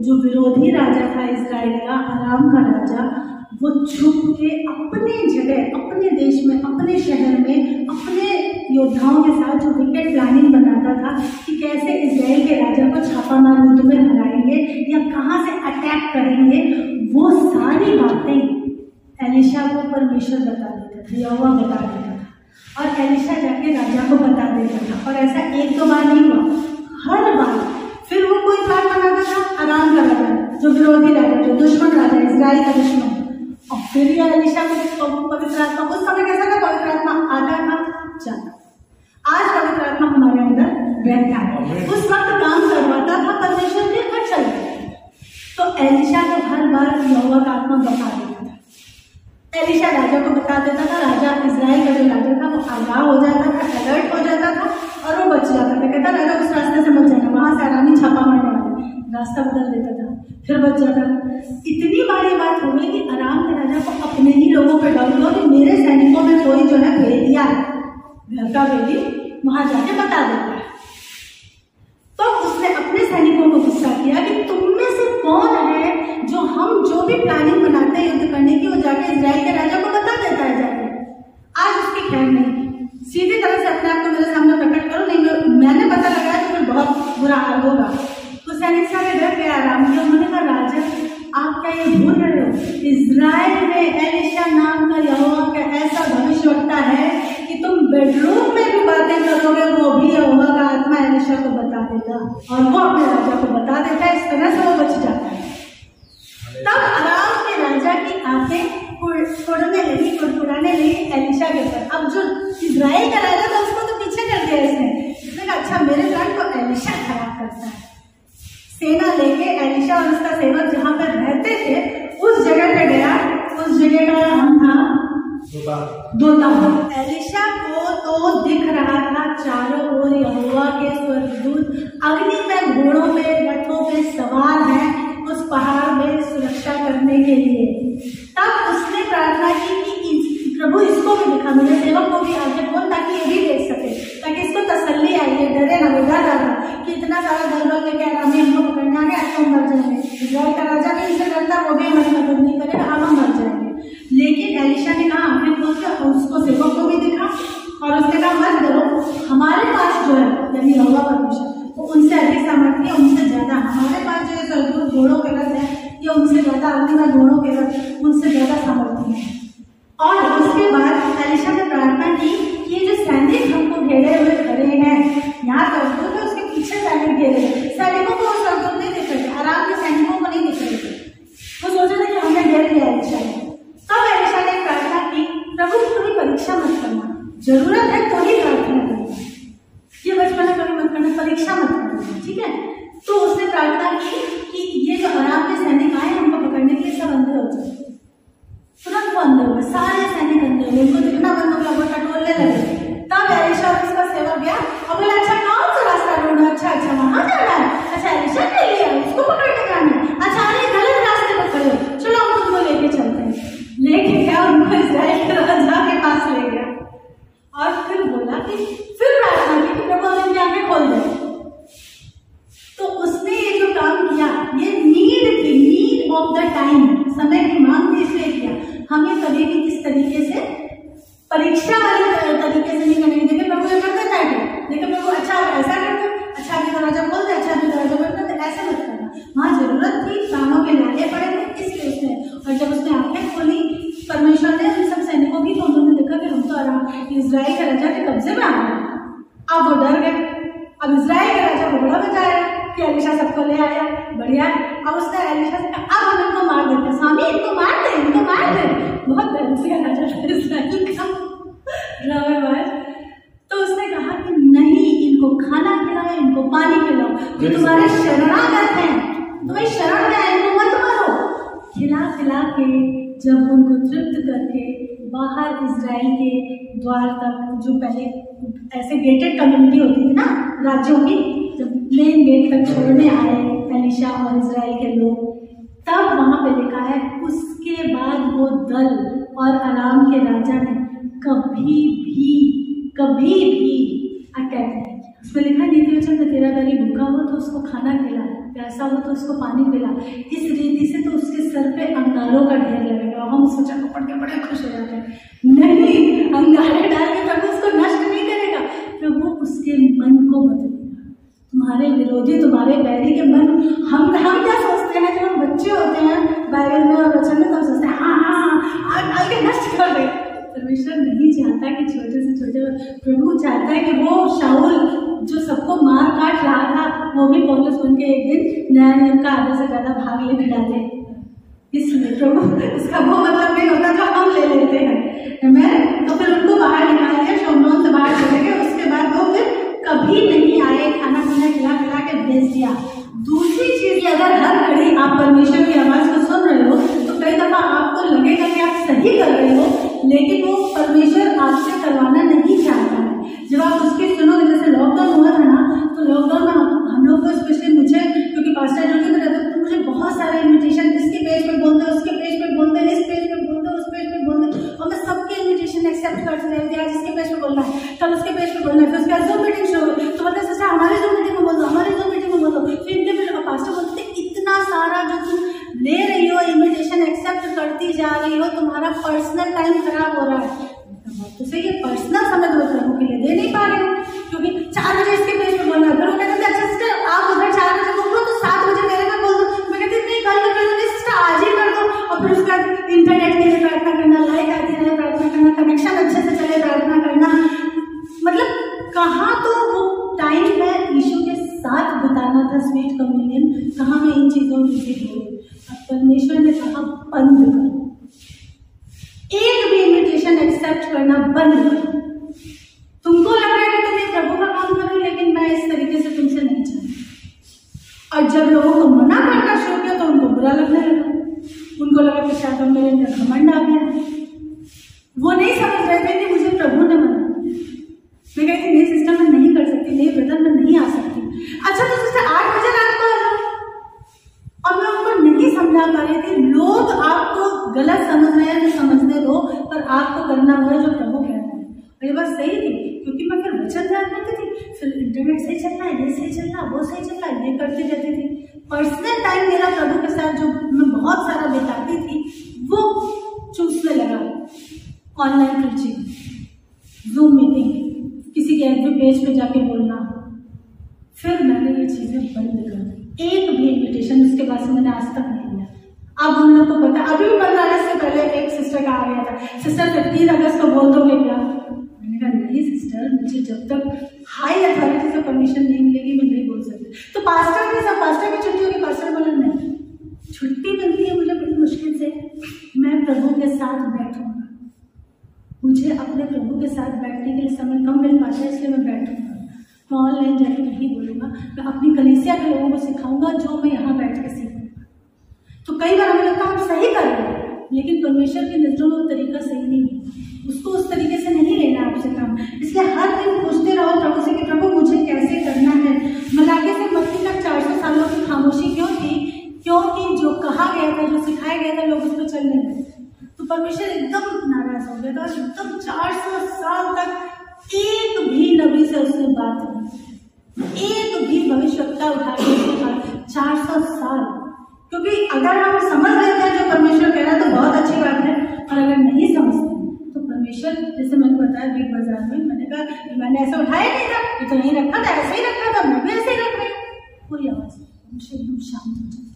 जो विरोधी राजा था इजराइल का, अराम का राजा, वो छुप के अपने जगह, अपने देश में, अपने शहर में, अपने योद्धाओं के साथ जो विकेट प्लानिंग बनाता था कि कैसे इजराइल के राजा को छापामार युद्ध में हराएंगे या कहाँ से अटैक करेंगे, वो सारी बातें एलिशा को परमेश्वर बता देता था, यहोवा बता देता था। और एलिशा जाके राजा को बता देता था। और ऐसा एक दो बार नहीं हुआ, हर बार। फिर वो कोई प्लान बनाता था, अराम का राजा, जो विरोधी राजा, जो दुश्मन राजा, इजराइल का दुश्मन। और फिर यह एलिशा को पवित्र आत्मा, उस समय कैसा था, पवित्र आत्मा आता था, जाता। आज पवित्र आत्मा हमारे अंदर रहता है। उस वक्त काम करवाता था परमेश्वर के, और चल गया। तो एलिशा को हर बार यहोवा का आत्मा बता देता था। एलिशा राजा को बता देता था, राजा इजराइल का जो राजा था वो आगाह हो जाता था, अलर्ट हो जाता था और वो बच जाता था। कहता राजा उस रास्ते से मत जाना, वहां से आरामी छापा मारने वाले, रास्ता बदल देता था, फिर बच जाता था। इतनी बार ये बात हो गई कि अराम के राजा को अपने ही लोगों पर डाउट हुआ कि मेरे सैनिकों में कोई जो है भेदिया है, घर का भेदी, वहां जाके बता देता है। तो उसने अपने सैनिकों को गुस्सा किया कि तुम में से कौन है जो हम जो भी प्लानिंग बनाते हैं युद्ध करने की, वो जाके इजराइल के राजा को बता देता है जाके। आज उसकी खैर नहीं, सीधी तरह से अपने आप को मेरे सामने प्रकट करो, नहीं मैंने पता लगाया तो फिर बहुत बुरा हाल होगा। तो सैनिक सारे डर गया आराम किया। उन्होंने कहा राजा आप क्या ये भूल रहे हो, इजराइल में एलिशा नाम का यहोवा का ऐसा भविष्यवक्ता है कि तुम बेडरूम में भी बातें करोगे वो भी यहोवा का आत्मा एलिशा को बता देगा, और वो अपने राजा को बता देता है। इस तरह से वो बच जाता है। तब अराम के राजा की आंखें कुड़ने लगी, कुड़कुड़ाने लगी एलिशा के ऊपर। अब जो इजराइल का राजा था उसको तो पीछे कर दिया इसने कहा अच्छा मेरे प्लान को एलिशा खराब करता है। सेना लेके एलिशा और उसका सेवक जहां पर रहते थे उस जगह पे गया। उस जगह का नाम था दोताम। एलिशा को तो दिख रहा था चारों ओर यहोवा के स्वर्गदूत अग्नि में घोड़ों पे, रथों पे सवार हैं उस पहाड़ में सुरक्षा करने के लिए। तब उसने प्रार्थना की कि प्रभु इसको भी दिखा, मेरे सेवक को भी आगे बोल ताकि ये भी देख सके, ताकि इसको तसल्ली आई है, डरे ना, वो डर रहा कि इतना सारा दलबल लेके आरामी हमको पकड़ने आ गया, तो हम मर जाएंगे। इजराइल का राजा भी इसे डरता, वो भी हमारी मदद नहीं करेगा, हम मर जाएंगे। लेकिन एलिशा ने कहा आंखें खोल के उसको सेवक को भी दिखा और उसने कहा मत डरो, हमारे पास जो है यानी यहोवा परमेश्वर वो उनसे अधिक सामर्थ्य है, उनसे ज्यादा हमारे पास जो है स्वर्गदूत घोड़ों के रथ है, या उनसे ज्यादा अग्नि में घोड़ों के रथ, उनसे ज्यादा सामर्थ्य है। और उसके बाद एलिशा ने प्रार्थना की कि ये जो सैनिक हमको घेरे हुए खड़े हैं, यहाँ स्वर्गदूत है उसके पीछे सैनिक घेरे, सैनिकों को स्वर्गदूत नहीं दिख रहे थे, आराम के सैनिकों को नहीं दिख रहे थे। वो सोच रहे थे कि हमें घेर लिया एलिशा ने। तब एलिशा ने प्रार्थना की प्रभु कभी परीक्षा मत करना, जरूरत है तो ही प्रार्थना करना, ये बचपना कभी मत करना, परीक्षा मत करना, ठीक है। तो उसने प्रार्थना की कि ये जो आराम के सैनिक आए हमको पकड़ने के लिए सब अंदर हो जाए। तुरंत वो अंदर हुए, सारे सैनिक अंदर हुए, उनको दिखना बंद हो गया, वो टटोलने लगे। तब एलिशा और उसका सेवक गया और बोला अच्छा कौन सा रास्ता ढूंढना, अच्छा वहां जाना है, अच्छा एलिशा ने लिया उसको पकड़ने जाना है, अच्छा अरे गलत रास्ते पर खड़े हो, चलो हम तुमको लेके चलते हैं। लेके गया उनको इजराइल के राजा के पास ले गया और फिर बोला कि फिर प्रार्थना की कि प्रभु इनकी आंखें खोल दे। तो उसने ये जो काम किया ये नीड ऑफ द टाइम, समय की मांग थी इसलिए किया। हमें कभी भी इस तरीके से परीक्षा वाले तरीके से नहीं करनी चाहिए। प्रभु ये करते था लेकिन प्रभु अच्छा ऐसा करते, अच्छा भी दरवाजा खोल दे, अच्छा भी दरवाजा बंद कर दे, ऐसा मत करना। वहां जरूरत थी, कानों के नाले पड़े थे इसलिए उसने, और जब उसने आंखें खोली परमेश्वर ने उन सब सैनिकों की, तो उन्होंने देखा कि हम तो आराम इजराइल के राजा के कब्जे में आ गए। अब वो डर गए। अब इजराइल के राजा को बड़ा बचाया कि एलिशा सबको ले आया, बढ़िया। अब उसने एलिशा से कहा अब हम इनको मार देते, स्वामी इनको मार दे, इनको मार दे। बहुत बहनसिया राजा था इजराइल का, रवेबाज। तो उसने कहा कि नहीं, इनको खाना खिलाओ, इनको पानी पिलाओ, ये तुम्हारे शरणागत हैं, तुम्हें शरण में आए, इनको मत मारो। खिला खिला के जब उनको तृप्त करके बाहर इजराइल के द्वार तक, जो पहले ऐसे गेटेड कम्युनिटी होती थी ना राज्यों की, जब मेन गेट तक छोड़ने आए एलिशा और इजराइल के लोग, तब वहां पे लिखा है उसके बाद वो दल और अराम के राजा ने कभी भी अटैक नहीं किया। उसमें लिखा नीतिवचन में तेरा बैरी भूखा हो तो उसको खाना खिला, प्यासा हो तो उसको पानी पिला। इस रीति से तो उसके सर पे अंगारों का ढेर लगेगा। हम उस वचन को पढ़ के बड़े खुश हो जाते हैं। नहीं, अंगारे डाल के प्रभु उसको नष्ट नहीं करेगा, प्रभु उसके मन को बदलेगा। तुम्हारे विरोधी, तुम्हारे बैरी के मन, हम क्या सोचते हैं जब हम बच्चे होते हैं बाइबल में और वचन में, तब सोचते हैं हाँ आगे नष्ट कर दे। परमेश्वर नहीं चाहता कि छोटे से छोटे, प्रभु चाहता है कि वो शाऊल जो सबको मार काट रहा था, वो भी पौलुस बन के एक दिन नया नियम का आधे से ज्यादा भाग लेने डाले। इसलिए प्रभु, इसका वो मतलब नहीं होता जो हम ले लेते हैं। मैं तो फिर उनको बाहर निकाल दिया, शोमरोन से बाहर चले गए। उसके बाद वो फिर कभी नहीं आए, खाना पीना खिला के भेज दिया। दूसरी चीज, अगर हर घड़ी आप परमेश्वर की आवाज को सुन रहे हो तो कई दफा आपको लगेगा कि आप सही कर रहे हो, लेकिन वो परमेश्वर आपसे करवाना नहीं चाहता है। जब आप उसकी सुनोगे, जैसे लॉकडाउन हुआ था ना, तो लॉकडाउन में हम लोग को, स्पेशली मुझे, क्योंकि पास्टर जो भी रहता तो मुझे बहुत सारे इन्विटेशन, इसके पेज पे बोलते हैं, उसके पेज पे बोलते हैं, इस पेज पे बोलते हैं, उस पेज पे बोलते हैं, और मैं सबके इन्विटेशन एक्सेप्ट करते रहती है। आज इसके पेज पे बोलना है, कल उसके पेज पे बोलना है, फिर उसके बाद जूम मीटिंग शुरू हो तो बोलते हैं हमारे जूम मीटिंग में बोल दो, हमारे जूम मीटिंग में बोल दो। फिर इनके पास्टर बोलते थे इतना सारा जो तुम ले रही हो, इन्विटेशन एक्सेप्ट करती जा रही हो, तुम्हारा पर्सनल टाइम खराब हो रहा है। तो सही है, पर्सनल समय तो प्रभु के लिए दे नहीं पा रहे हो, क्योंकि 4 बजे इसके पेज पे बोलना है। फिर वो कहते हैं अच्छा सिस्टर आप उधर 4 बजे बोल दो तो 7 बजे मेरे में बोल दो। मैं कहती नहीं, कल कर दो, सिस्टर आज ही कर दो। और फिर उसका इंटरनेट के लिए प्रार्थना करना, लाइट आती रहे प्रार्थना करना, कनेक्शन अच्छे से चले प्रार्थना करना। मतलब कहाँ तो वो टाइम है यीशु के साथ बिताना था, स्वीट कम्युनियन, कहाँ मैं इन चीजों में बिजी हो गई। अब परमेश्वर ने कहा बंद करो, एक भी इन्विटेशन एक्सेप्ट करना बंद करो। तुमको लग रहा है कि तुम ये प्रभु का काम कर रहे हो, लेकिन मैं इस तरीके से तुमसे नहीं चाहती। और जब लोगों को मना करना शुरू किया तो उनको बुरा लगने लगा, उनको लगा कि शायद मेरे अंदर घमंड आ गया। वो नहीं समझ रहे थे कि मुझे प्रभु ने मना। मैं कहती नहीं सिस्टर मैं नहीं कर सकती, नहीं ब्रदर मैं नहीं आ सकती। अच्छा तो सिस्टर 8 बजे रात को आ जाओ। और मैं उनको नहीं समझा पा रही थी, लोग आपको गलत समझ रहे हैं तो समझने दो, पर आपको करना हुआ जो प्रभु कह रहे हैं। और ये बात सही थी, क्योंकि मैं फिर वचन ध्यान करती थी, फिर इंटरनेट सही चल रहा है, ये सही चल रहा है, वो सही चल रहा है, ये करती रहती थी। पर्सनल टाइम मेरा प्रभु के साथ जो मैं बहुत सारा बिताती थी, वो चूसने लगा। ऑनलाइन प्रीचिंग, जूम मीटिंग, किसी के एफबी पेज पे जाके बोलना। फिर मैंने ये चीजें बंद कर दी, एक भी इन्विटेशन उसके बाद से मैंने आज तक नहीं लिया। अब हम लोग को पता, अभी भी 15 अगस्त से पहले एक सिस्टर का आ गया था, सिस्टर 15 अगस्त को बोल दोगे क्या? मैंने कहा नहीं सिस्टर, मुझे जब तक हाई अथॉरिटी से परमिशन नहीं मिलेगी मैं नहीं बोल सकती। तो पास्टर भी, सब पास्टर की छुट्टी होगी, पास्टर बोला नहीं, छुट्टी मिलती है मुझे बड़ी मुश्किल से, मैं प्रभु के साथ बैठूंगा। मुझे अपने प्रभु के साथ बैठने के लिए समय कम मिल पाता है, इसलिए मैं बैठूंगा। मैं ऑनलाइन जाके नहीं बोलूंगा, मैं अपनी कलीसिया के लोगों को सिखाऊंगा जो मैं यहाँ बैठ के सीखूंगा। तो कई बार हमें लगता है हम सही कर रहे हैं, लेकिन परमेश्वर की नजरों में वो तरीका सही नहीं है, उसको उस तरीके से नहीं लेना आपसे काम। इसलिए हर दिन पूछते रहो प्रभु से कि प्रभु मुझे कैसे करना है। मलाकी से मत्ती तक 400 सालों की खामोशी क्यों थी? क्योंकि जो कहा गया था, जो सिखाया गया था, लोग उस पर चलने लगे। तो परमेश्वर एकदम नाराज हो गया था, एकदम 400 साल तक एक भी नबी से उसने बात नहीं, एक भी भविष्यवक्ता उठा के 400 साल। क्योंकि अगर हम समझ लेते हैं जो परमेश्वर कह रहा है तो बहुत अच्छी बात है, और अगर नहीं समझते तो परमेश्वर, जैसे मैंने बताया बिग बाजार में, मैंने कहा मैंने ऐसा उठाया नहीं था, ये तो नहीं रखा था, ऐसे ही रखा था, मैं भी ऐसे ही रख रही हूँ। कोई आवाज नहीं, एकदम शांत हो जाता।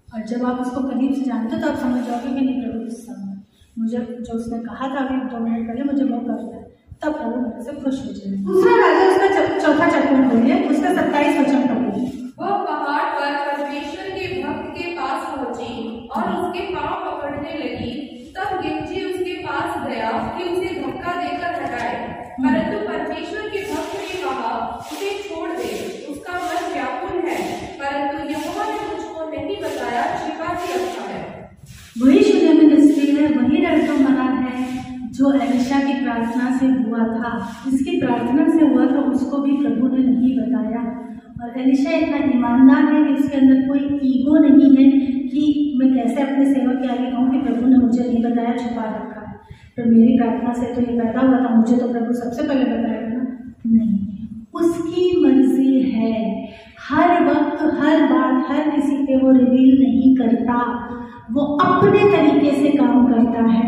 और जब आप उसको करीब से जानते हो तो आप समझ जाओगे कि नहीं प्रभु इस समय मुझे जो उसने कहा था अभी 2 मिनट पहले मुझे वो करना है, तब प्रभु मेरे से खुश हो जाए। दूसरा राजा उसका चौथा चैप्टर पढ़िए, उसका 27 वचन पढ़िए। वह पहाड़ पर परमेश्वर के भक्त के पास पहुंची और उसके पांव पकड़ने लगी। तब गिंजी उसके पास गया कि उसे धक्का देकर हटाए, परंतु परमेश्वर के भक्त ने कहा उसे छोड़ दे, उसका मन व्याकुल है, परंतु यहोवा ने मुझको नहीं बताया, छिपा के रखा है। वही शुलेमी मिस्री है, वही रड़कमना है जो एलिशा की प्रार्थना से हुआ था। जिसकी प्रार्थना से हुआ था उसको भी प्रभु ने नहीं बताया। और एलिशा इतना ईमानदार है कि उसके अंदर कोई ईगो नहीं है कि मैं कैसे अपने सेवक के आगे कहूँ कि प्रभु ने मुझे नहीं बताया, छुपा रखा है। तो मेरी प्रार्थना से तो ये पैदा हुआ था, मुझे तो प्रभु सबसे पहले बताया ना। नहीं, उसकी है। हर वक्त, हर बात, हर किसी पे वो रिवील नहीं करता, वो अपने तरीके से काम करता है।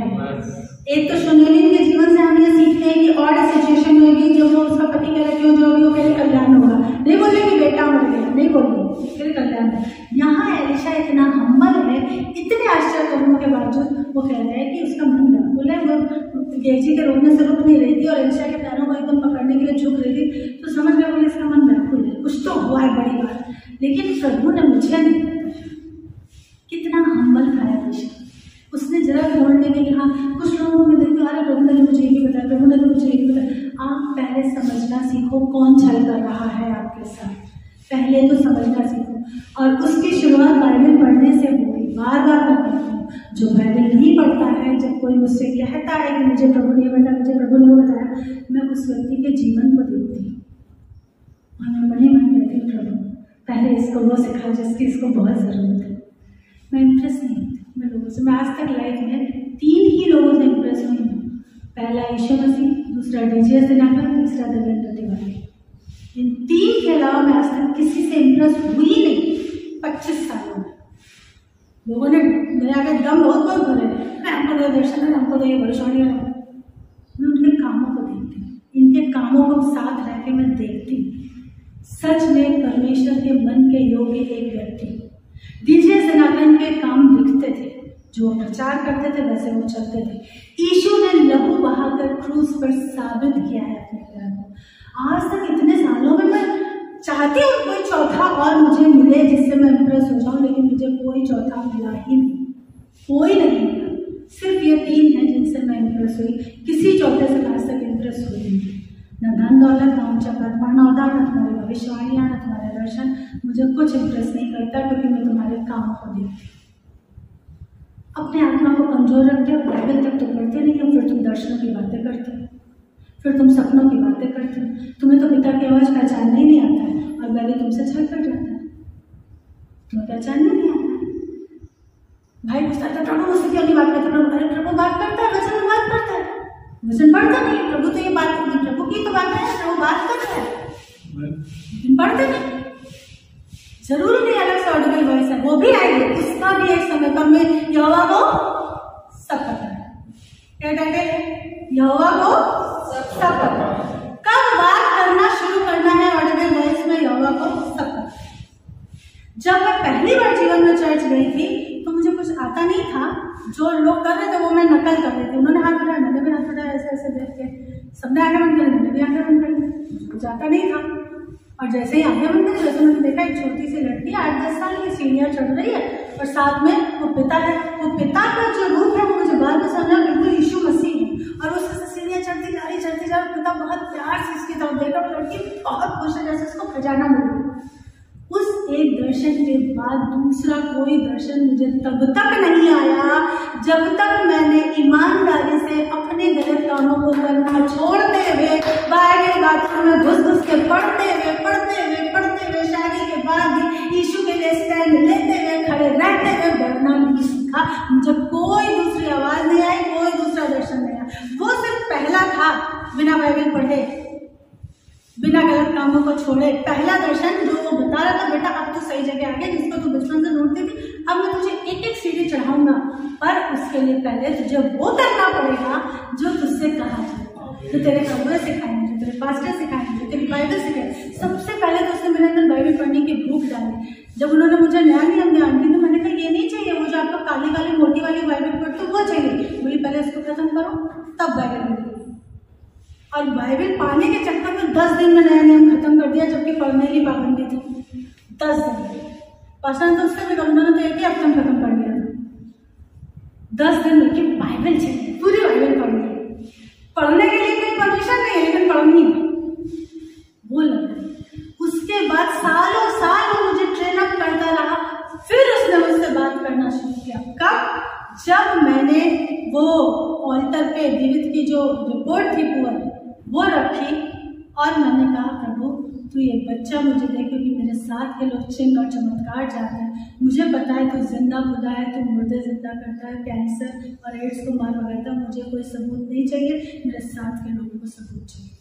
एक तो शून्यलिंग के जीवन से हम ये सीखते हैं कि और सिचुएशन में भी जब वो उसका पति कह रहा क्यों जो भी वो कह कल्याण होगा, नहीं बोलेगी बेटा मर गया, नहीं बोलेगी फिर कल्याण। यहाँ एलिशा इतना हम्बल है, इतने आश्चर्य करने के बावजूद वो कह रहे हैं कि उसका मन व्याकुल है। वो गेहजी के रोकने से रुक नहीं रही थी और एलिशा के पैरों को एकदम पकड़ने के लिए झुक रही थी, तो समझ गए बोले इसका मन व्याकुल है, कुछ तो हुआ है बड़ी बात। लेकिन प्रभु ने मुझे नहीं बताया। कितना हम्बल था एलिशा, उसने जरा बोलने के लिए, हाँ कुछ लोगों में देखते अरे प्रभु ने मुझे ये बताया, प्रभु ने तो मुझे ये बताया। आप पहले समझना सीखो कौन छल कर रहा है आपके साथ, पहले तो समझना सीखो। और उसकी शुरुआत बाइबल पढ़ने से हुई। बार बार मैं कहती हूँ, जो बाइबल नहीं पढ़ता है, जब कोई मुझसे कहता है कि मुझे प्रभु ने बताया, मुझे प्रभु ने बताया, मैं उस व्यक्ति के जीवन को देखती हूँ और मैं बड़ी मन कहती हूँ प्रभु पहले इसको वो सिखा जिसकी इसको बहुत ज़रूरत है। मैं इम्प्रेस नहीं होती मैं लोगों से। मैं आज तक लाइफ में 3 ही लोगों से इम्प्रेस हुई हूँ। पहला यीशु मसीह, दूसरा डीजीएस दिनाकर, तीसरा देवेंद्र तिवारी। इन 3 के अलावा मैं आज तक किसी से इम्प्रेस हुई नहीं। 25 सालों में लोगों ने मेरे आगे दम बहुत भरे, हमको तो दर्शन है, हमको तो ये भविष्यवाणी है। मैं उनके कामों को देखती हूँ, इनके कामों को साथ रह के मैं देखती हूँ। सच में परमेश्वर के मन के योग्य एक व्यक्ति। डीजीएस दिनाकर के काम दिखते थे, जो प्रचार करते थे वैसे वो चलते थे। यीशु ने लहू बहाकर क्रूस पर साबित किया है अपने प्यार को। आज तक इतने सालों में मैं चाहती हूँ कोई चौथा और मुझे मिले जिससे मैं इम्प्रेस हो जाऊँ, लेकिन मुझे कोई चौथा मिला ही नहीं, कोई नहीं मिला। सिर्फ ये 3 हैं जिनसे मैं इम्प्रेस हुई। किसी चौथे से आज तक इम्प्रेस हुई नहीं। न धन दौलत, न ऊंचा पद, न औहदा, न तुम्हारी भविष्यवाणियाँ, न तुम्हारे दर्शन, मुझे कुछ इम्प्रेस नहीं करता, क्योंकि मैं तुम्हारे कामों को देखती हूँ। अपने आत्मा को कमजोर रखते हो, बाइबल तक तो पढ़ते नहीं हो, फिर तुम दर्शनों की बातें करते हो, फिर तुम सपनों की बातें करते हो। तुम्हें तो पिता की आवाज़ पहचानना ही नहीं आता है और बैली तुमसे छल कर जाता है, तुम्हें पहचानना नहीं आता है। भाई पूछता था प्रभु मुझसे क्यों नहीं बात करता? अरे प्रभु बात करता है, वचन में बात करता है, वचन पढ़ता नहीं। प्रभु तो ये बात करती, प्रभु की तो बात है, प्रभु बात करता है लेकिन पढ़ते नहीं। जरूरी नहीं अलग से ऑडिबल वॉइस है, वो भी आएगी, उसका भी एक समय पर मैं यहोवा को सब पता है। क्या टाइटल है? यहोवा को सब पता है। कब बात करना शुरू करना है ऑडिबल वॉइस में? यहोवा को सब पता है। जब मैं पहली बार जीवन में चर्च गई थी तो मुझे कुछ आता नहीं था, जो लोग कर रहे थे वो मैं नकल कर रही थी। उन्होंने हाथ बढ़ाया, मैंने भी हाथ बढ़ाया, ऐसे ऐसे देख के सबने आगे बंद कर, मैंने भी आगे बंद कर, कुछ आता नहीं था। और जैसे ही आगे बंद कर, जैसे मैंने देखा एक छोटी सी लड़की 8-10 साल की सीढ़ियाँ चढ़ रही है और साथ में वो पिता है। वो पिता का जो रूप है वो मुझे बाद में समझा बिल्कुल यीशु मसीह है। और वो सीढ़ियाँ चढ़ती जा रही, पिता बहुत प्यार से इसकी तरफ देखा, लड़की बहुत खुश है जैसे उसको खजाना मिल गया। उस एक दर्शन के बाद दूसरा कोई दर्शन मुझे तब तक नहीं आया जब तक मैंने ईमानदारी से अपने गलत कामों को करना छोड़ते हुए बाहर बाथरूम में घुस के पढ़ते हुए शादी के बाद भी यीशु के लिए स्टैंड लेते हुए खड़े रहते हुए बढ़ना नहीं सीखा। मुझे कोई दूसरी आवाज नहीं आई, कोई दूसरा दर्शन नहीं आया। वो सिर्फ पहला था, बिना बाइबल पढ़े, बिना गलत कामों को छोड़े, पहला दर्शन जो वो बता रहा था, बेटा अब तो सही जगह आ गया, जिसको तू बचपन से ढूंढती थी, अब मैं तुझे एक एक सीढ़ी चढ़ाऊंगा, पर उसके लिए पहले तुझे वो करना पड़ेगा जो तुझसे कहा जाए, जो तेरे प्रभु सिखाएंगे, जो तेरे पास्टर सिखाएंगे, तेरी बाइबल सिखाएंगे। सबसे पहले तो उसने मेरे अंदर बाइबल पढ़ने की भूख डाली। जब उन्होंने मुझे नया नियम ज्ञान दी तो मैंने कहा ये नहीं चाहिए, वो जो आपको काली काली मोटी वाली बाइबल पढ़ते वो चाहिए। बोली पहले इसको खत्म करो तब बाइबल मिलेगी। और बाइबल पाने के चक्कर में 10 दिन में नया नियम खत्म कर दिया, जबकि पढ़ने की पाबंदी थी 10 दिन। पसंद तो उससे भी कम, दोनों तो एक ही हफ्ते में खत्म कर दिया था। 10 दिन में कि बाइबल चाहिए, पूरी बाइबल पढ़नी है। पढ़ने के लिए कोई परमिशन नहीं है, लेकिन पढ़नी है वो लगा। उसके बाद सालों साल वो मुझे ट्रेन अप करता रहा। फिर उसने मुझसे बात करना शुरू किया। कब? जब मैंने वो ऑल्टर पे जीवित की जो रिपोर्ट थी पुअर वो रखी और मैंने कहा प्रभु तू ये बच्चा मुझे दे, क्योंकि मेरे साथ के लोग चिन्ह और चमत्कार चाहते हैं। मुझे पता है तू जिंदा खुदा है, तू मुर्दे जिंदा करता है, कैंसर और एड्स को मार भगाता है। मुझे कोई सबूत नहीं चाहिए, मेरे साथ के लोगों को सबूत चाहिए।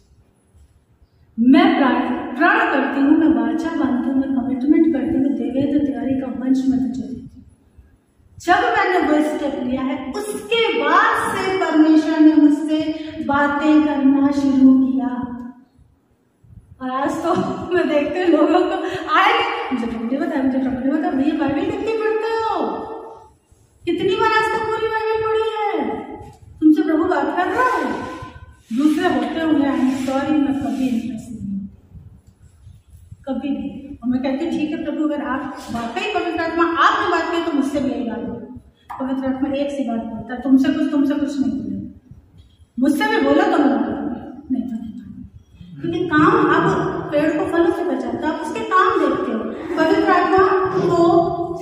मैं प्रण करती हूँ, मैं वाचा बांधती हूँ, मैं कमिटमेंट करती हूँ, देवेंद्र तिवारी का मंच में तुझे देती हूँ। जब मैंने वो स्टेप लिया है उसके बाद से परमेश्वर ने मुझसे बातें करना शुरू किया। और आज तो मैं देखते हैं लोगों को आए मुझे प्रभु बता भैया बाइबल कितनी पढ़ते हो, कितनी बार आज तक पूरी बाइबल पढ़ी है, तुमसे प्रभु बात कर रहा है। दूसरे होते हुए आई एम सॉरी, मैं कभी इंटरेस्ट नहीं, कभी नहीं। और मैं कहती हूँ ठीक है प्रभु, अगर आप वाकई पवित्र आत्मा आपने बात की तो मुझसे भी यही बात हो। पवित्र आत्मा एक सी बात बोलता है, तुमसे कुछ नहीं बोले, मुझसे भी बोला तो मैं नहीं था, क्योंकि काम आप पेड़ को फलों से बचाते हो, आप उसके काम देखते हो। पवित्र आत्मा को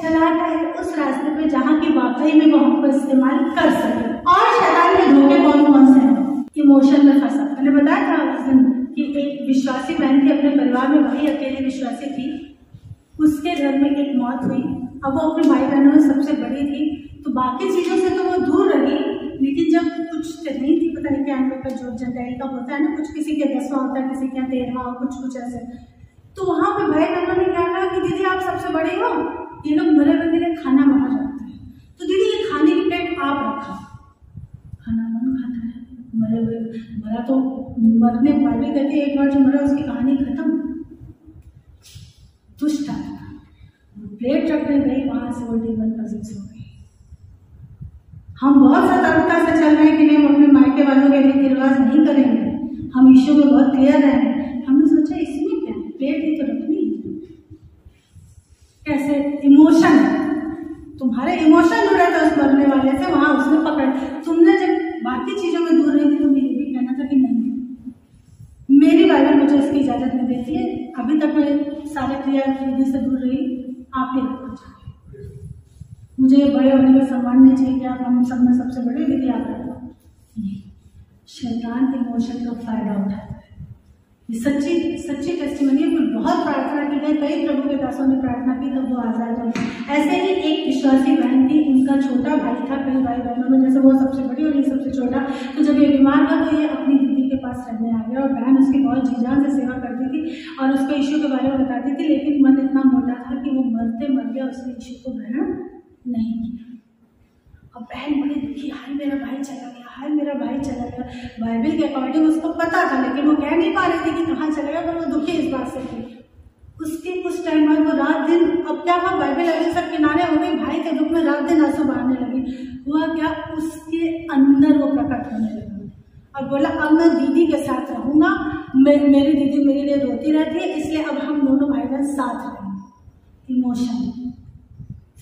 चलाता है उस रास्ते पे जहाँ की वाकई में वो हमको इस्तेमाल कर सके। और शैतान के धोखे कौन से हैं? इमोशन में फंसा। मैंने बताया था उस दिन कि एक विश्वासी बहन थी, अपने परिवार में वही अकेली विश्वासी थी, उसके घर में एक मौत हुई। अब वो अपने भाई बहनों में सबसे बड़ी थी, तो बाकी चीज़ों से तो वो दूर रही, लेकिन जब कुछ नहीं थी, पता नहीं क्या हम लोग का जो जनरल का होता है ना, कुछ किसी के 10वां होता है, किसी के 13वां, कुछ ऐसे, तो वहाँ पे भाई बहनों ने क्या कहा कि दीदी आप सबसे बड़ी हो, ये लोग मरे हुए के लिए खाना बाहर जाते हैं, तो दीदी ये खाने की प्लेट आप रखा। खाना कौन खाता है? मरे हुए, मरा तो मरने वाले कहते एक बार जो मरा उसकी कहानी खत्म। दुष्ट प्लेट रखने गई, वहां से वो डीमन पॉसेस हो गई। हम बहुत सतर्कता से चल रहे हैं कि नहीं, हम अपने मायके वालों के रीति रिवाज नहीं करेंगे, हम ईशु में बहुत क्लियर हैं। हमने सोचा इसमें क्या है, प्लेट ही तो रखनी है। कैसे इमोशन, तुम्हारे इमोशन जुड़े थे उस मरने वाले से, वहां उसने पकड़, तुमने जब बाकी चीजों में दूर रही थी तो मुझे भी कहना था कि नहीं, मेरी बाइबल मुझे इसकी इजाजत नहीं देती है, अभी तक मैं सारे क्रिया विधि से दूर रही, आप ही रखना चाहिए, मुझे बड़े होने में सम्मान नहीं चाहिए कि आप हम सब में सबसे बड़े विधि आप रखो। शैतान इमोशन का फायदा उठाता है। ये सच्ची टेस्टिमनी है। फिर बहुत प्रार्थना की गई, कई प्रभु के दासों ने प्रार्थना की, तब वो आजाद हुए। ऐसे ही एक विश्वासी बहन थी, उनका छोटा भाई था, कई भाई बहनों में जैसे वो सबसे बड़ी और ये सबसे छोटा, तो जब ये बीमार हुआ तो ये अपनी दीदी के पास रहने आ गया, और बहन उसकी बहुत जी जान से सेवा करती थी और उसको यीशु के बारे में बताती थी, लेकिन मन इतना मोटा था कि वो मरते मर गया, उसने यीशु को ग्रहण नहीं किया। अब बहन बड़ी दुखी, हाय मेरा भाई चला गया, हाय मेरा भाई चला गया। बाइबल के अकॉर्डिंग उसको पता था, लेकिन वो कह नहीं पा रही थी कि कहाँ चला गया, पर वो दुखी इस बात से थी। उसके कुछ टाइम बाद वो रात दिन, अब क्या हुआ, बाइबल अभी सब किनारे हो गई, भाई के दुख में रात दिन आंसू बहाने लगी। हुआ क्या, उसके अंदर वो प्रकट होने लगा और बोला अब मैं दीदी के साथ रहूंगा, मेरी दीदी मेरे लिए रोती रहती है, इसलिए अब हम दोनों भाई बहन साथ रहेंगे। इमोशन,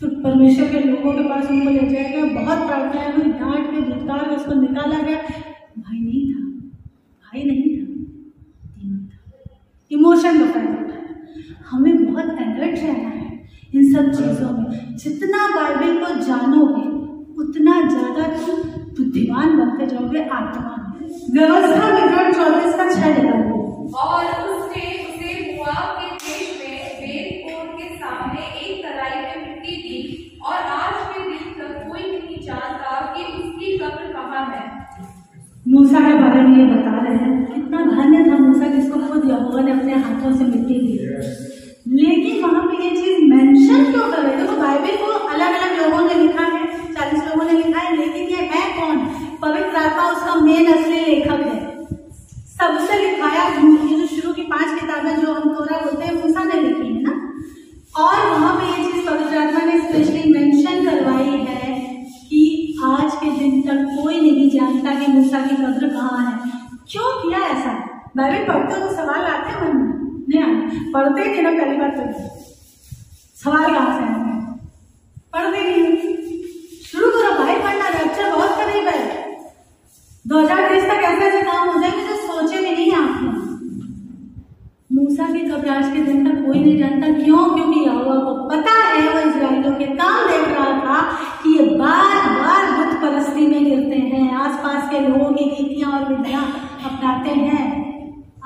फिर परमेश्वर के लोगों के पास उनको ले जाया गया, बहुत प्रार्थनाएं हुई, डांट के धुतकार के उसको निकाला गया। भाई नहीं था, दीमन था। इमोशन का फायदा उठाया। हमें बहुत अलर्ट रहना है इन सब चीज़ों में। जितना बाइबल को जानोगे उतना ज़्यादा तुम बुद्धिमान बनते जाओगे आत्मा में। व्यवस्था विवरण 24 का 6 निकालो। और उसने उसे मोआब के देश में बेत-पोर के सामने एक तराई में मिट्टी दी, और आज के दिन तक कोई नहीं जानता कि उसकी कब्र कहाँ है। मूसा के बारे में ये बता रहे हैं, कितना धन्य था मूसा जिसको खुद यहोवा ने अपने हाथों से मिट्टी दी। लेकिन वहां पे ये चीज मेंशन क्यों कर रहे थे? तो बाइबल को अलग अलग लोगों ने लिखा है, 40 लोगों ने लिखा है, लेकिन ये है कौन? पवित्र आत्मा उसका मेन असली लेखक है। सबसे लिखाया ये जो शुरू की 5 किताबें जो हम तोरा बोलते हैं, मूसा ने लिखी है ना। और वहां पे ये चीज पवित्र आत्मा ने स्पेशली मेंशन करवाई है कि आज के दिन तक कोई नहीं जानता कि मूसा की कब्र कहाँ है। क्यों किया ऐसा? बाइबल पढ़ते हो तो सवाल आते हैं मन में, नहीं आते? पढ़ते ही ना, पहली बार तो सवाल कहाँ से आएंगे? पढ़ते नहीं, शुरू करो भाई पढ़ना, रैप्चर बहुत करीब है। 2030 तक ऐसे ऐसे काम हो जाएंगे जो सोचे भी नहीं आपने। मूसा की कब्र आज के दिन तक कोई नहीं जानता। क्यों? क्योंकि यहोवा को पता है, वो इजराइलियों के काम देख रहा था कि ये बार बार बुत परस्ती में गिरते हैं, आसपास के लोगों की नीतियां और विधियां अपनाते हैं,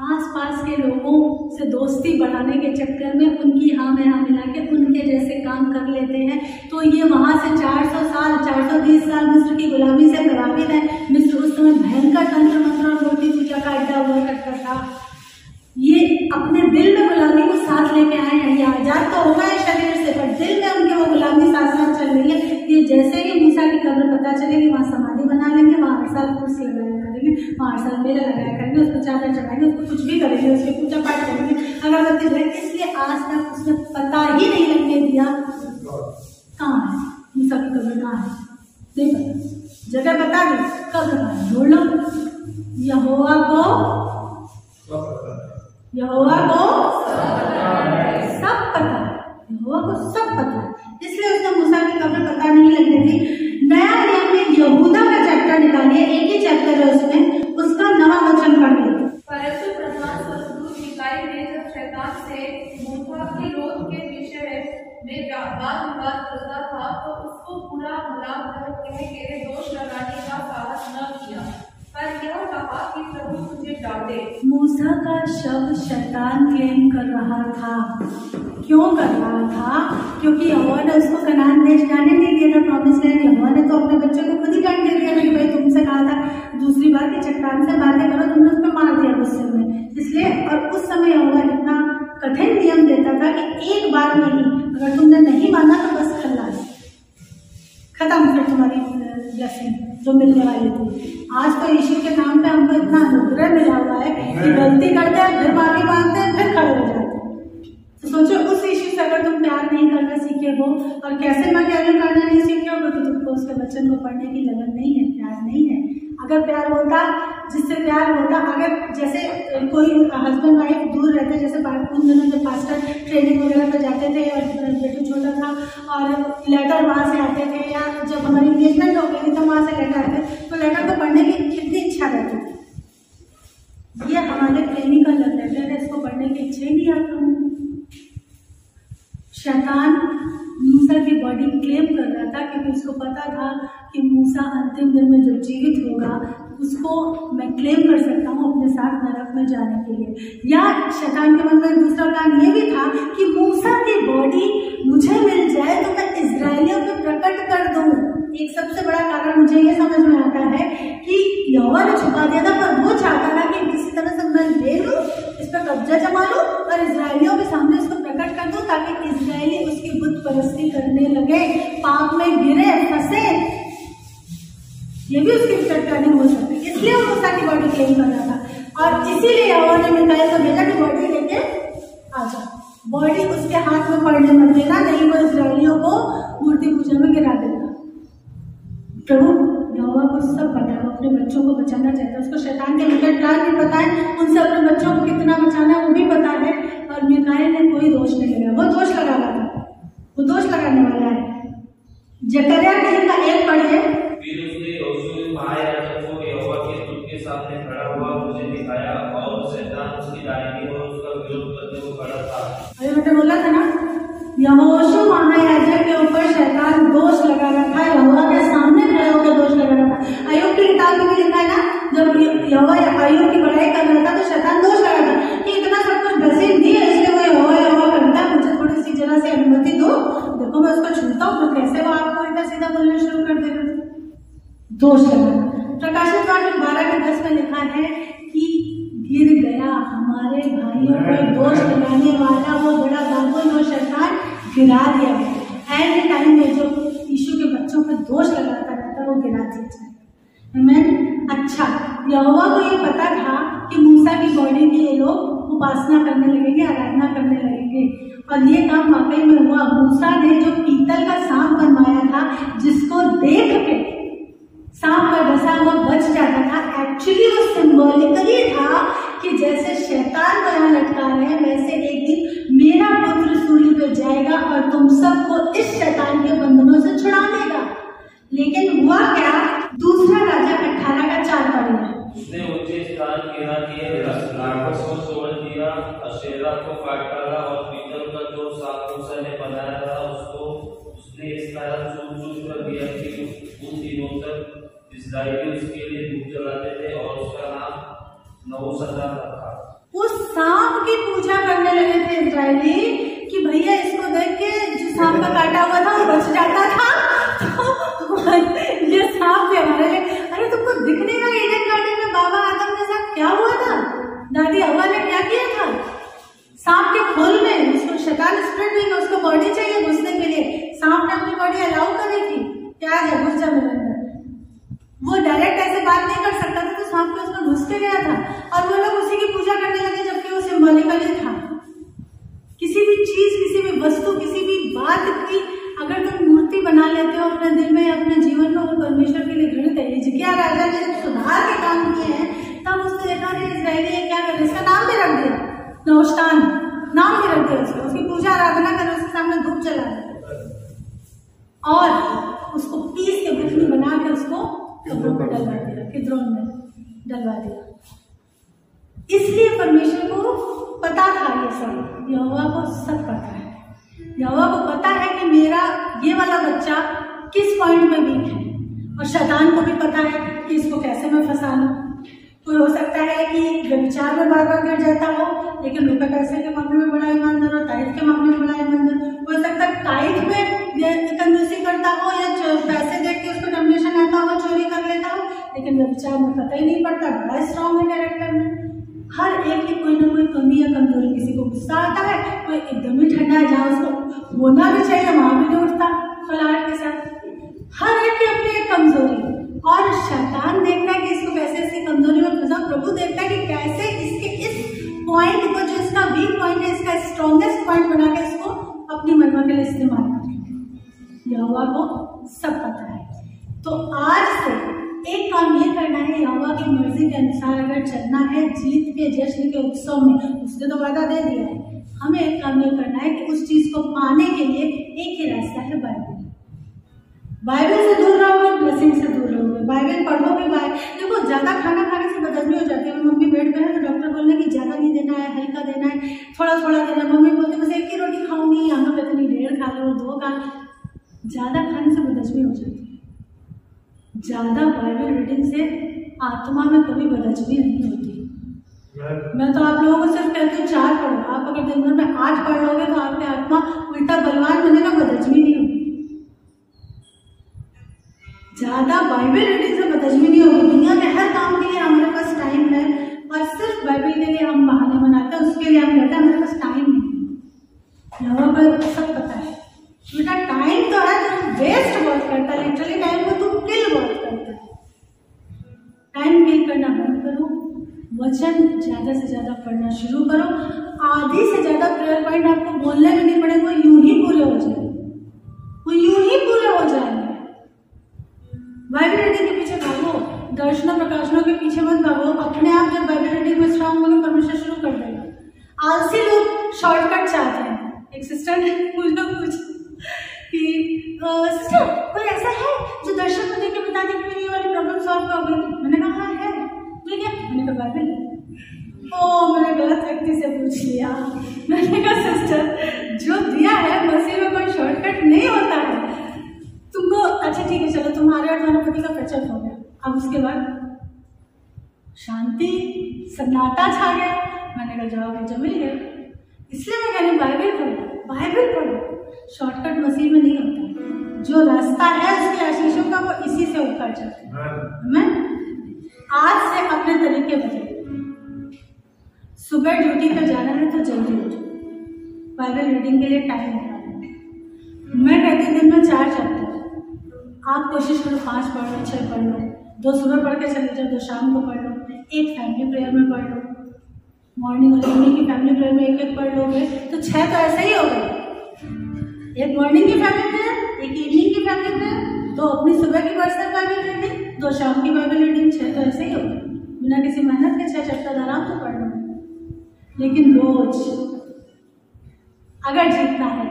आसपास के लोगों से दोस्ती बढ़ाने के चक्कर में उनकी हाँ में हाँ मिला के उनके जैसे काम कर लेते हैं। तो ये वहां से 400 साल 420 साल मिस्र की गुलामी से प्रभावित है। मिस्र उस समय भयंकर तंत्र मंत्र और मूर्ति पूजा का अड्डा हुआ करता था। ये जैसे ही मूसा की कब्र पता चलेगी वहाँ समाधि बना लेंगे, वहाँ हर साल कुर्स लगाया करेंगे, वहाँ हर साल मेला लगाया करेंगे, उसको चादर चढ़ाएंगे, उसको कुछ भी करेंगे, उसकी पूजा पाठ करेंगे, अगरबत्ती जलाएंगे। इसलिए आज तक उसने पता ही नहीं लगने दिया कहाँ है मूसा की कब्र, कहाँ है नहीं पता, जगह बता दी, कब्र कहाँ है ढूंढ लो। यहोवा को सब पता है, यहोवा को सब पता है, इसलिए उसने मूसा की कब्र पता नहीं लगने दी। नया नियम में यहूदा का चैप्टर निकालिए, एक ही चैप्टर है उसमें, उसका 9वां वचन पढ़िए। परंतु प्रधान स्वर्गदूत मिकाईल ने जब शैतान से मूसा के रोध के विषय में वाद विवाद करता था तो उसको पूरा भला कह के दोष लगाने का साहस न किया, पर यह कहा कि प्रभु तुझे डांटे। मूसा का शब्द शैतान क्लेम कर रहा था। क्यों कर रहा था? क्योंकि यहोवा ने उसको कनान देश जाने नहीं दिया था, प्रॉमिस लैंड। यहोवा ने तो अपने बच्चे को खुद ही डांट दे दिया कि भाई तुमसे कहा था दूसरी बार की चट्टान से बातें करो, तुमने उसको मार दिया गुस्से में। इसलिए और उस समय यहोवा इतना कठिन नियम देता था कि एक बार में ही अगर तुमने नहीं माना तो बस खल्लास खत्म, फिर तुम्हारी ब्लेसिंग जो मिलने वाली थी। आज तो यीशु के नाम पे हमको इतना अनुग्रह मिला हुआ है कि गलती करते हैं, फिर माफी मांगते हैं, फिर खड़े हो जाते हैं। तो सोचो उस यीशु से अगर तुम प्यार नहीं करना सीखे हो, और कैसे मैं प्यार करना नहीं सीखे हो, क्योंकि तुमको उसके वचन को पढ़ने की लगन नहीं है, प्यार नहीं है। अगर प्यार होता, जिससे प्यार होता, अगर जैसे कोई हस्बैंड वाइफ दूर रहते, जैसे उन दिनों जब पास्टर ट्रेनिंग वगैरह पर जाते थे और बेटू छोटा था और लेटर वहाँ से आते थे, या जब हमारी इंगेजमेंट हो गई तो वहाँ से लेटर आते, तो लेटर को पढ़ने की कितनी इच्छा रहती थी। ये हमारे प्रेमी का लेटर है, इसको पढ़ने की इच्छा ही नहीं आता। शैतान मूसा की बॉडी क्लेम कर रहा था क्योंकि उसको पता था कि मूसा अंतिम दिन में जो जीवित होगा उसको मैं क्लेम कर सकता हूँ अपने साथ नरक में जाने के लिए। या शैतान के मन में दूसरा प्लान ये भी था कि मूसा की बॉडी मुझे मिल जाए तो मैं इजराइलियों को प्रकट कर दूँ। एक सबसे बड़ा कारण मुझे ये समझ में आता है कि यहोवा ने छुपा दिया था, पर वो चाहता था कि किसी तरह से मैं ले लूँ, इस पर कब्जा जमा लूँ और इजराइलियों के सामने इसको प्रकट कर दूँ, ताकि इजराइली उसकी बुत परस्ती करने लगे, पाप में गिरे, फंसे। ये भी उसकी प्लानिंग हो सकती है। इसलिए वो मूसा की बॉडी क्लेम कर रहा था, और इसीलिए यहोवा ने मिकाईल को भेजा कि बॉडी लेके आ जाओ, बॉडी उसके हाथ में पड़ने मत देना, नहीं वो इजराइलियों को मूर्ति पूजा में गिरा देगा। प्रभु यहोवा को सब पता है, वो अपने बच्चों को बचाना चाहता है, उसको शैतान के विकट प्लान भी पता है, उनसे अपने बच्चों को कितना बचाना है वो भी पता है। और मिकाईल ने कोई दोष नहीं लगाया, वो दोष लगा रहा था, वो दोष लगाने वाला है। जकरिया 3 का 1 पढ़िए। फिर उसने यहोशू महायाजक को यहोवा के दूत के सामने खड़ा हुआ मुझे दिखाया, और शैतान उसकी दाहिनी ओर उसका विरोध करते हुए खड़ा था। अरे मैंने बोला था ना, यहोशू महायाजक के ऊपर शैतान दोष लगा रहा था, यहोवा के सामने खड़े होकर दोष लगा रहा था। अय्यूब की किताब में भी लिखा है ना, जब यहोवा अय्यूब की बड़ाई कर रहा था तो शैतान दोष लगा था कि इतना सब कुछ ब्लेसिंग दी है, इसलिए वो यहोवा करता है, मुझे थोड़ी सी जरा सी अनुमति दो, देखो मैं उसको छूता हूँ, तो कैसे वो आपको उल्टा सीधा बोलना शुरू कर देगा। दोष लगाना। प्रकाशित वाक्य 12:10 में लिखा है कि गिर गया हमारे भाइयों को दोष लगाने वाला वो बड़ा बाबुल वो शैतान गिरा दिया है। एंड टाइम में जो यीशु के बच्चों पर दोष लगाता रहता है वो गिरा दिया जाए। आमीन। अच्छा, यहोवा को ये पता था कि मूसा की बॉडी की ये लोग उपासना करने लगेंगे, आराधना करने लगेंगे, और ये काम वाकई में हुआ। मूसा ने जो पीतल का सांप बनवाया था, जिसको देख के सांप का डसा हुआ बच जाता था, एक्चुअली वो सिंबॉलिकली था कि जैसे शैतान को यहाँ लटका रहे हैं, वैसे एक दिन मेरा पुत्र सूली पे जाएगा और तुम सबको इस शैतान के बंधनों से छुड़ा देगा। लेकिन हुआ क्या? दूसरा राजा 18:4 पढ़ेगा। उसने ऊंचे स्थान घेरा दिए, नाटक को तोड़ दिया, अशेरा को काट डाला, और पीतल का जो सांप मूसा ने बनाया था उसने इस तरह चूर कर दिया कि उन दिनों तक इस्राएली उसके लिए धूप जलाते थे, और उसका नाम नहुशतान रखा। उस सांप की पूजा करने लगे थे इस्राएली कि भैया इसको देख के जो सांप का काटा हुआ था वो बच जाता था, तो ये सांप भी हमारे लिए। अरे तुमको दिख नहीं रहा ईडन गार्डन में बाबा आदम के साथ क्या हुआ था? दादी हवा ने क्या किया था? सांप के खोल में उसको शैतान स्प्रेड हुई, उसको बॉडी चाहिए घुसने के लिए, सांप ने अपनी बॉडी अलाउ करी थी। क्या वो डायरेक्ट ऐसे बात नहीं कर सकता था, तो सांप के उसमें घुस के गया था और वो लोग उसी की पूजा करने लगे, जबकि वो सिंबॉलिकली था। किसी भी चीज, किसी भी वस्तु, किसी भी बात की अगर तुम मूर्ति बना लेते हो अपने दिल में या अपने जीवन में, वो परमेश्वर के लिए घृणित है। हिजकिय्याह राजा ने जब सुधार के काम किए हैं तब उसने देखा कि इस्राएली क्या कर, इसका नाम भी रख दिया नहुश्तान, नाम भी रख दिया उसको, उसकी पूजा आराधना कर, उसके सामने धूप जला और उसको पीस के बुकनी बना के उसको कब्रों पर डलवा दिया, किद्रोन में डलवा दिया। इसलिए परमेश्वर को पता था ये सब, यहोवा को सब पता है। यहोवा को पता है कि मेरा ये वाला बच्चा किस पॉइंट में वीक है, और शैतान को भी पता है कि इसको कैसे मैं फंसा लूं। कोई हो सकता है कि व्यभिचार में बार बार गिर जाता हो, लेकिन रुपए पैसे के मामले में बड़ा ईमानदार हो, टाइट के मामले में बड़ा ईमानदार हो सकता है, टाइट में कंजूसी करता हो या पैसे देख के उसको डोनेशन आता हो, चोरी कर लेता हो, लेकिन व्यभिचार में पता ही नहीं पड़ता, बड़ा स्ट्रॉन्ग है कैरेक्टर में। हर एक की कोई ना कोई कमी या कमजोरी, किसी को गुस्सा आता है, कोई एकदम ही ठंडा है, जहाँ उसको होना भी चाहिए वहां भी नहीं उठता खलाहट के साथ। हर एक की अपनी एक कमजोरी, और शैतान देखता है कि इसको कैसे इसकी कमजोरी में फंसा, प्रभु देखता है कि कैसे इसके इस पॉइंट को, जो इसका वीक पॉइंट है, इसका स्ट्रॉन्गेस्ट पॉइंट बना के इसको अपनी महिमा के लिए इस्तेमाल करें। यहोवा को सब पता है। तो आज से एक काम ये करना है, यहोवा की मर्जी के अनुसार अगर चलना है, जीत के जश्न के उत्सव में, उसने तो वादा दे दिया है, हमें एक काम ये करना है कि उस चीज को पाने के लिए एक ही रास्ता है, बाइबल। बाइबल से दूर रहोगे, ब्लेसिंग से दूर रहोगे। बाइबल पढ़ोगे, देखो ज्यादा खाना खाने से बदहजमी हो जाती है। मम्मी बेड पे है तो डॉक्टर बोलने की ज्यादा नहीं देना है, हल्का देना है, थोड़ा थोड़ा देना है। मम्मी बोलती बस एक ही रोटी खाऊंगी, यहाँ पे कहते नहीं 1.5 खा लो, 2 खा। ज्यादा खाने से बदहजमी हो जाती है। ज्यादा बाइबल रीडिंग से आत्मा में कभी बदहजमी नहीं होती। मैं तो आप लोगों को सिर्फ कहती हूँ 4 पढ़ो। आप अगर दिन भर में 8 पढ़ लोगे तो आपकी आत्मा उल्टा बलवान बनेगा, बदहजमी नहीं होगी। ज्यादा बाइबल रीडिंग से बदहजमी नहीं होगी। दुनिया में हर काम के लिए हमारे पास टाइम है, और सिर्फ बाइबल के लिए हम बहाने बनाते हैं, उसके लिए हम कहते हैं हमारे पास टाइम नहीं। यहाँ पर सब पता है बेटा, टाइम तो है, तुम वेस्ट बहुत करता है, लिटरली टाइम को तुम किल बहुत करता है। टाइम किल करना बंद करो, वचन ज्यादा से ज्यादा पढ़ना शुरू करो। आधी से ज्यादा प्रेयर पॉइंट आपको बोलने में नहीं पड़ेगा, वो यूं ही पूरे हो जाएंगे, वो यूं ही पूरे हो जाएंगे। बाइबल रीडिंग के पीछे भागो, दर्शनों प्रकाशनों के पीछे मत भागो। अपने आप जब बाइबल रीडिंग में स्ट्रांग होगा, परमेश्वर शुरू कर देगा। आलसी लोग शॉर्टकट चाहते हैं। एक सिस्टर ने मुझे पूछा कि सिस्टर कोई ऐसा है जो दर्शन को देख के बता दे कि मेरी ये वाली प्रॉब्लम सॉल्व हो गई? मैंने कहा हाँ है। बोले क्या? मैंने कहा बाइबल। ओ मैंने गलत व्यक्ति से पूछ लिया। मैंने कहा सिस्टर जो दिया है मसीह में कोई शॉर्टकट नहीं होता है। तुमको अच्छा ठीक है, चलो तुम्हारे और तुम्हारे पति का प्रचल हो गया, अब उसके बाद शांति सन्नाटा छा गया। मैंने कहा जाओगे जो मिल गए। इसलिए मैं कहने बाइबल पढ़ो, बाइबल पढ़ो। शॉर्टकट मसीह में नहीं होता, जो रास्ता है उसके आशीषों का वो इसी से ऊपर जाता है। मैं आज से अपने तरीके बदलो। सुबह ड्यूटी पर जाना है तो जल्दी उठो, बाइबल रीडिंग के लिए टाइम निकालो। मैं कहती दिन में 4 चैप्टर, आप कोशिश करो 5 पढ़ लो, 6 पढ़ लो, 2 सुबह पढ़ के चले जाओ, 2 शाम को पढ़ लो, 1 फैमिली प्रेयर में पढ़ लो। मॉर्निंग और इवनिंग की फैमिली प्रेयर में 1-1 पढ़ लोगे तो 6 तो ऐसे ही हो गए। 1 मॉर्निंग की फैमिली प्रेयर, 1 इवनिंग की फैमिली प्रेयर, 2 अपनी सुबह की पर्सनल बाइबल रीडिंग, 2 शाम की बाइबल रीडिंग, 6 तो ऐसे ही हो गए। बिना किसी मेहनत के 6 चैप्टर आराम से पढ़ लो। लेकिन रोज अगर जीतना है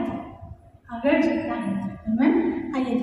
तो, मैं आइए